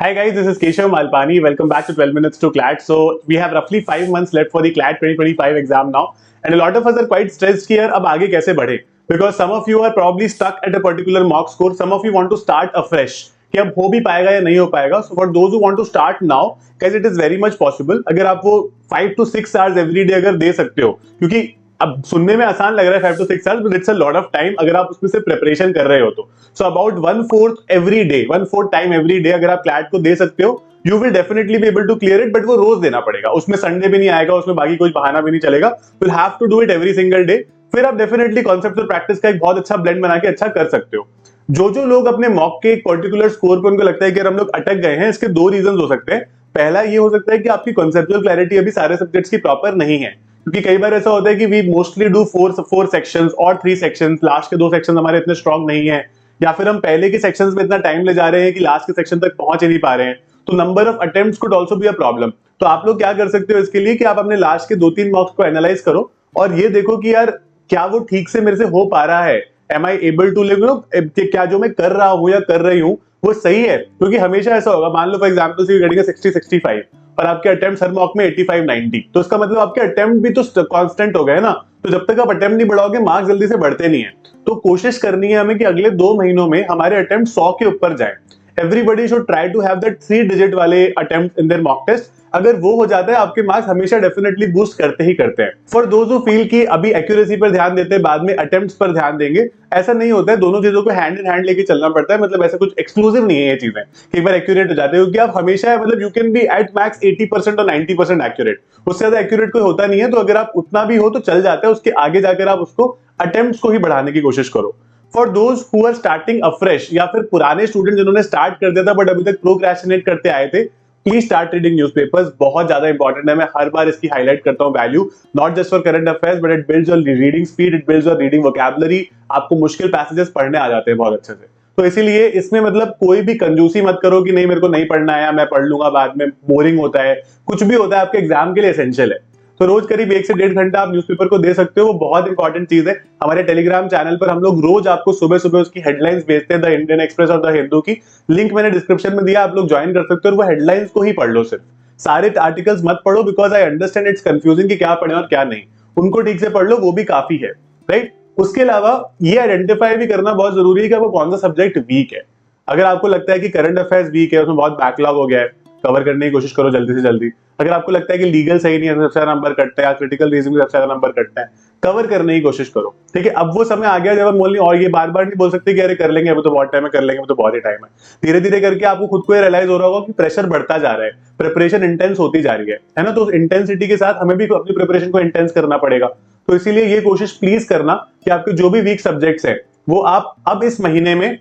Hi guys, this is Keshav Malpani. Welcome back to 12 Minutes to CLAT. So we have roughly 5 months left for the CLAT 2025 exam now, and a lot of us are quite stressed कि यार अब आगे कैसे बढ़े, because some of you are probably stuck at a particular mock score. Some of you want to start afresh कि अब हो भी पाएगा या नहीं हो पाएगा. So for those who want to start now, guys, it is very much possible. अगर आप वो 5 to 6 hours every day अगर दे सकते हो, क्योंकि अब सुनने में आसान लग रहा है 5 to 6 hours, but it's a lot of time अगर आप उसमें से प्रिपरेशन कर रहे हो तो. So about 1/4 every day, 1/4 time every day अगर आप क्लैट को दे सकते हो, you will definitely be able to clear it, but वो रोज देना पड़ेगा. उसमें संडे भी नहीं आएगा, उसमें बाकी कोई बहाना भी नहीं चलेगा. You'll have to do it every single day. फिर आप डेफिनेटली कॉन्सेप्ट और प्रैक्टिस का एक बहुत अच्छा ब्लेंड बना के अच्छा कर सकते हो. जो लोग अपने मॉक के एक पर्टिकुलर स्कोर पर उनको लगता है कि हम लोग अटक गए हैं, इसके दो रीजन हो सकते हैं. पहला ये हो सकता है कि आपकी कॉन्सेप्चुअल क्लैरिटी अभी सारे सब्जेक्ट्स की प्रॉपर नहीं है, क्योंकि कई बार ऐसा होता है कि we mostly do four sections और 3 सेक्शंस. लास्ट के 2 सेक्शन हमारे इतने स्ट्रांग नहीं है, या फिर हम पहले के सेक्शंस में इतना टाइम ले जा रहे हैं कि लास्ट के सेक्शन तक पहुंच ही नहीं पा रहे हैं. तो number of attempts could also be a problem. तो आप लोग क्या कर सकते हो इसके लिए कि आप अपने लास्ट के 2-3 मॉक्स को एनालाइज करो और ये देखो कि यार क्या वो ठीक से मेरे से हो पा रहा है. Am I able to live, क्या जो मैं कर रहा हूं या कर रही हूं वो सही है. क्योंकि हमेशा ऐसा होगा, मान लो फॉर एग्जांपल से गेटिंग 60-65 और आपके अटेम्प्ट्स हर मॉक में 85-90, तो इसका मतलब आपके अटेम्प्ट भी तो कांस्टेंट हो गए ना. तो जब तक आप अटेम्प्ट नहीं बढ़ाओगे, मार्क्स जल्दी से बढ़ते नहीं है. तो कोशिश करनी है हमें कि अगले 2 महीनों में हमारे अटेम्प्ट 100 के ऊपर जाए. Everybody should try to have that 3 digit वाले attempt in their mock test. अगर वो हो जाता है, आपके मार्क्स हमेशा डेफिनेटली बूस्ट करते ही करते हैं. फॉर दोज हु फील कि अभी एक्यूरेसी पर ध्यान देते हैं, बाद में अटेम्प्ट्स पर ध्यान देंगे, ऐसा नहीं होता है. दोनों चीजों को हैंड इन हैंड लेके चलना पड़ता है. मतलब ऐसा कुछ एक्सक्लूसिव नहीं है ये चीजें कि एक बार एक्यूरेट हो जाते हो, क्योंकि आप हमेशा मतलब you can be at max 80% और 90% एक्यूरेट. उससे ज्यादा एक्यूरेट कोई होता नहीं है. तो अगर आप उतना भी हो तो चल जाता है. उसके आगे जाकर आप उसको अटेम्प्ट्स को ही बढ़ाने की कोशिश करो. For those who are starting afresh, या फिर पुराने स्टूडेंट जिन्होंने स्टार्ट कर दिया था बट अभी तक प्रोक्रेस्टिनेट करते आए थे, प्लीज स्टार्ट रीडिंग न्यूज़पेपर्स. बहुत ज्यादा इंपॉर्टेंट है. मैं हर बार इसकी हाईलाइट करता हूं value, not just for current affairs but it builds your reading speed, it builds your reading vocabulary. आपको मुश्किल पैसेजेस पढ़ने आ जाते हैं बहुत अच्छे से. तो इसीलिए इसमें मतलब कोई भी कंजूसी मत करो कि नहीं मेरे को नहीं पढ़ना है, मैं पढ़ लूंगा बाद में, बोरिंग होता है. कुछ भी होता है, आपके एग्जाम के लिए एसेंशियल है. तो रोज करीब 1 से 1.5 घंटा आप न्यूज़पेपर को दे सकते हो. वो बहुत इंपॉर्टेंट चीज है. हमारे टेलीग्राम चैनल पर हम लोग रोज आपको सुबह सुबह उसकी हेडलाइंस भेजते हैं, द इंडियन एक्सप्रेस और द हिंदू की. लिंक मैंने डिस्क्रिप्शन में दिया, आप लोग ज्वाइन कर सकते हो. और वो हेडलाइंस को ही पढ़ लो, सिर्फ सारे आर्टिकल्स मत पढ़ो, because I understand it's confusing कि क्या पढ़े और क्या नहीं. उनको ठीक से पढ़ लो, वो भी काफी है. राइट. उसके अलावा ये आइडेंटिफाई भी करना बहुत जरूरी है कि आपको कौन सा सब्जेक्ट वीक है. अगर आपको लगता है कि करंट अफेयर्स वीक है, उसमें बहुत बैकलॉग हो गया है, कवर करने की कोशिश करो जल्दी से जल्दी. अगर आपको लगता है कि लीगल सही नहीं है, सबसे ज्यादा नंबर कटता है, या क्रिटिकल रीजनिंग सबसे ज्यादा नंबर कटता है, कवर करने की कोशिश करो. ठीक है. अब वो समय आ गया जब हम बोल, और ये बार बार नहीं बोल सकते कि अरे कर लेंगे, अभी तो बहुत टाइम है, कर लेंगे, अभी तो बहुत ही टाइम है. धीरे धीरे करके आपको खुद को ये रियलाइज हो रहा होगा कि प्रेशर बढ़ता जा रहा है, प्रिपरेशन इंटेंस होती जा रही है ना. तो इंटेंसिटी के साथ हमें भी अपनी प्रिपरेशन को इंटेंस करना पड़ेगा. तो इसीलिए ये कोशिश प्लीज करना कि आपके जो भी वीक सब्जेक्ट्स है वो आप अब इस महीने में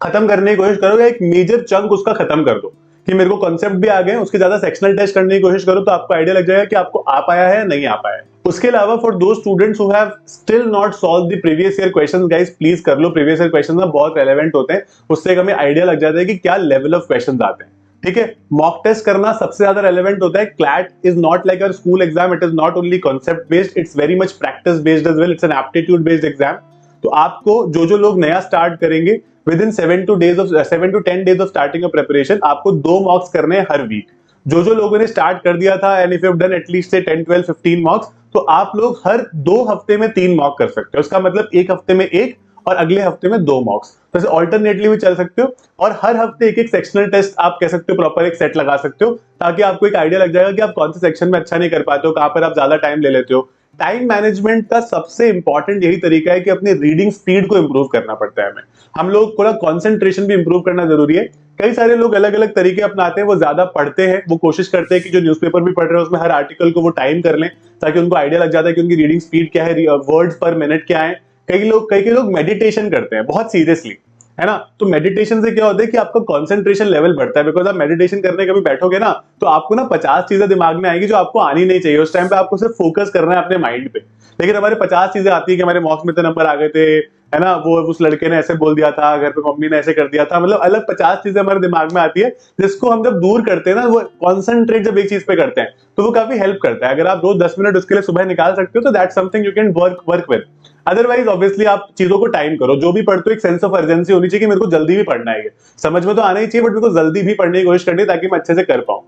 खत्म करने की कोशिश करो, या एक मेजर चंक उसका खत्म कर दो कि मेरे को कॉन्सेप्ट भी आ गए. उसके ज्यादा सेक्शनल टेस्ट करने की कोशिश करो, तो आपको आइडिया लग जाएगा कि आपको आ पाया है नहीं आ पाया है. उसके अलावा फॉर दो students who have still not solve the previous year questions, guys please कर लो. प्रीवियस ईयर क्वेश्चंस ना बहुत रेलेवेंट होते हैं. उससे हमें आइडिया लग जाता है कि क्या लेवल ऑफ क्वेश्चंस आते हैं. ठीक है. मॉक टेस्ट करना सबसे ज्यादा रेलेवेंट होता है. CLAT is not like our school exam. It is not only concept based, it's very much practice based as well. It's an aptitude based exam. तो आपको जो लोग नया स्टार्ट करेंगे, within 7 to 10 days of starting a preparation, आपको 2 मॉक्स करने हैं हर week. जो लोगों ने स्टार्ट कर दिया था, and if you have done at least से 10, 12, 15 मॉक्स, तो आप लोग हर 2 हफ्ते में 3 मॉक कर सकते हो. उसका मतलब एक हफ्ते में 1 और अगले हफ्ते में 2 मॉक्स. तो ऑल्टरनेटली भी चल सकते हो. और हर हफ्ते एक सेक्शनल टेस्ट आप कह सकते हो, प्रॉपर एक सेट लगा सकते हो, ताकि आपको एक आइडिया लग जाएगा कि आप कौन से सेक्शन में अच्छा नहीं कर पाते हो, कहां पर आप ज्यादा टाइम ले लेते हो. टाइम मैनेजमेंट का सबसे इंपॉर्टेंट यही तरीका है कि अपनी रीडिंग स्पीड को इंप्रूव करना पड़ता है हमें. हम लोग थोड़ा कंसंट्रेशन भी इंप्रूव करना जरूरी है. कई सारे लोग अलग अलग तरीके अपनाते हैं. वो ज्यादा पढ़ते हैं, वो कोशिश करते हैं कि जो न्यूज़पेपर भी पढ़ रहे हैं उसमें हर आर्टिकल को वो टाइम कर लें, ताकि उनको आइडिया लग जाता है कि उनकी रीडिंग स्पीड क्या है, वर्ड्स पर मिनट क्या है. कई लोग मेडिटेशन करते हैं बहुत सीरियसली, है ना. तो मेडिटेशन से क्या होता है कि आपका कंसंट्रेशन लेवल बढ़ता है. बिकॉज आप मेडिटेशन करने कभी बैठोगे ना, तो आपको ना 50 चीजें दिमाग में आएगी जो आपको आनी नहीं चाहिए. उस टाइम पे आपको सिर्फ फोकस करना है अपने माइंड पे. लेकिन हमारे 50 चीजें आती है कि हमारे मॉक्स में इतने नंबर आ गए थे, है ना, वो उस लड़के ने ऐसे बोल दिया था, घर पे मम्मी ने ऐसे कर दिया था, मतलब अलग 50 चीजें हमारे दिमाग में आती है, जिसको हम जब दूर करते हैं ना, वो कॉन्सेंट्रेट जब एक चीज पे करते हैं तो वो काफी हेल्प करता है। अगर आप रोज 10 मिनट उसके लिए सुबह निकाल सकते हो तो that's something you can work with. Otherwise obviously आप चीजों को टाइम करो, जो भी पढ़ते हो एक सेंस ऑफ अर्जेंसी होनी चाहिए कि मेरे को जल्दी भी पढ़ना है, समझ में तो आना ही चाहिए बट मेरे को जल्दी भी पढ़ने की कोशिश करनी है ताकि मैं अच्छे से कर पाऊं।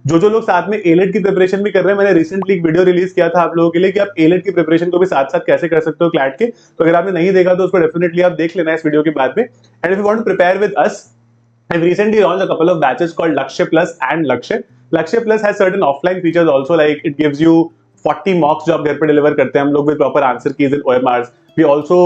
जो लोग साथ में एलेट की प्रिपरेशन भी कर रहे हैं, मैंने रिसेंटली एक वीडियो रिलीज किया था आप लोगों के लिए कि आप एलेट की प्रिपरेशन को भी साथ साथ कैसे कर सकते हो क्लैट के, तो अगर आपने नहीं देखा तो उसको डेफिनेटली आप देख लेना इस वीडियो के बाद में। And if you want to prepare with us, I've recently launched a couple of batches called Lakshya Plus and Lakshya. Lakshya Plus has certain offline features also, like it gives you 40 mocks जो आप घर पे deliver करते हैं हम लोग, with proper answer keys and OMRs. We also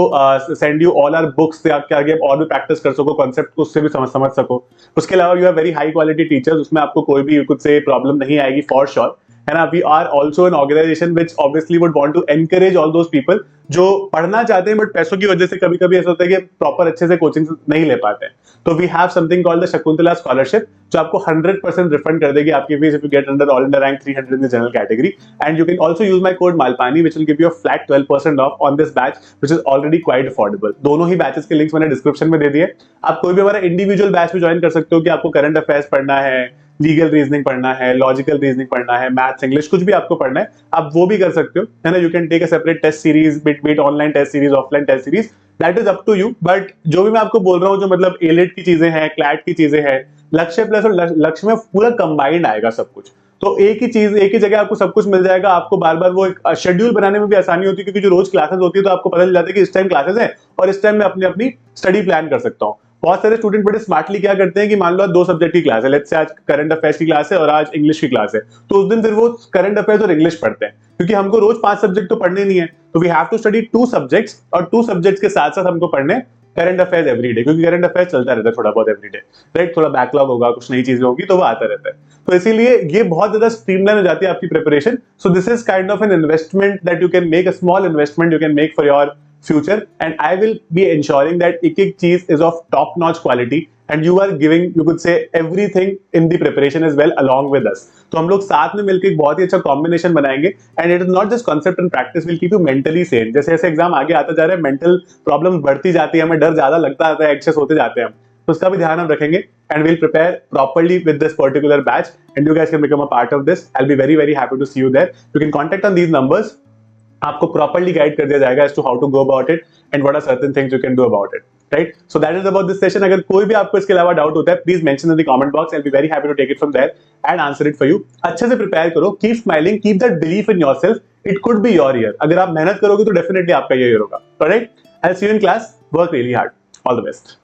send you all our books से आपके आगे और भी प्रैक्टिस कर सको, कॉन्सेप्ट को उससे भी समझ सको। उसके अलावा you have very high quality teachers, उसमें आपको कोई भी कुछ से प्रॉब्लम नहीं आएगी फॉर श्योर, है ना। We are also an organisation which obviously would want to encourage all those people जो पढ़ना चाहते हैं बट पैसों की वजह से कभी कभी ऐसा होता है कि प्रॉपर अच्छे से कोचिंग नहीं ले पाते हैं। तो we have something called the Shakuntala scholarship, जो आपको 100% रिफंड कर देगी आपकी fees if you get under all India rank 300 in the general category. And you can also use my code Malpani which will give you a flat 12% off on this batch which is already quite affordable. दोनों ही batches के links मैंने description में दे दिए। आप कोई भी हमारा इंडिविजुअल बैच भी ज्वाइन कर सकते हो कि आपको करंट अफेयर्स पढ़ना है, लीगल रीजनिंग पढ़ना है, लॉजिकल रीजनिंग पढ़ना है, मैथ्स इंग्लिश कुछ भी आपको पढ़ना है आप वो भी कर सकते हो, है ना। You can take a separate test series, bit online test series, offline test series, that is up to you. But जो भी मैं आपको बोल रहा हूँ, जो मतलब एलेट की चीजें हैं, क्लैट की चीजें हैं, लक्ष्य प्लस और लक्ष्य में पूरा कंबाइंड आएगा सब कुछ। तो एक ही चीज, एक ही जगह आपको सब कुछ मिल जाएगा। आपको बार बार वो एक शेड्यूल बनाने में भी आसानी होती है, क्योंकि जो रोज क्लासेस होती है तो आपको पता चल जाता है कि इस टाइम क्लासेस है और इस टाइम मैं अपनी अपनी स्टडी प्लान कर सकता हूँ। बहुत सारे स्टूडेंट बड़े स्मार्टली क्या करते हैं कि मान लो आज 2 सब्जेक्ट की क्लास है, लेट्स से आज करंट अफेयर्स की क्लास है और आज इंग्लिश की क्लास है, तो उस दिन फिर वो करंट अफेयर्स और इंग्लिश पढ़ते हैं, क्योंकि हमको रोज 5 सब्जेक्ट तो पढ़ने नहीं है, तो we have to study 2 subjects, और 2 सब्जेक्ट्स के साथ साथ हमको पढ़ने करंट अफेयर्स एवरी डे, क्योंकि करंट अफेयर्स चलता रहता है थोड़ा बहुत एवरी डे, राइट। थोड़ा बैकलॉग होगा, कुछ नई चीजें होगी तो वो आता रहता है, तो इसीलिए ये बहुत ज्यादा स्ट्रीमलाइन हो जाती है आपकी preparation. So this is kind of an investment that you can make, a small investment you can make for your future, and I will be ensuring that एक चीज is of top notch quality and you are giving, you could say, everything in the preparation as well along with us. तो हम लोग साथ में मिलकर एक बहुत ही अच्छा कॉम्बिनेशन बनाएंगे, and it is not just concept and practice, will keep you mentally sane. जैसे जैसे एग्जाम आगे आता जा रहा है, मेंटल प्रॉब्लम्स बढ़ती जाती है, हमें डर ज्यादा लगता है, एंग्शियस होते जाते हैं हम, तो उसका भी ध्यान हम रखेंगे, and we'll prepare properly with this particular batch, and you guys can become a part of this. I'll be very very happy to see you there. You can contact on these numbers. आपको properly guide कर दिया जाएगा as to how to go about it and what are certain things you can do about it, right? So that is about this session. अगर कोई भी आपको इसके अलावा डाउट होता है, please mention in the comment box, I'll be very happy to take it from there and answer it for you. अच्छे से प्रिपेयर करो, keep smiling, keep that belief in yourself. It could be your year. अगर आप मेहनत करोगे तो definitely आपका ये ईयर होगा, alright? I'll see you in class. Work really hard. All the best.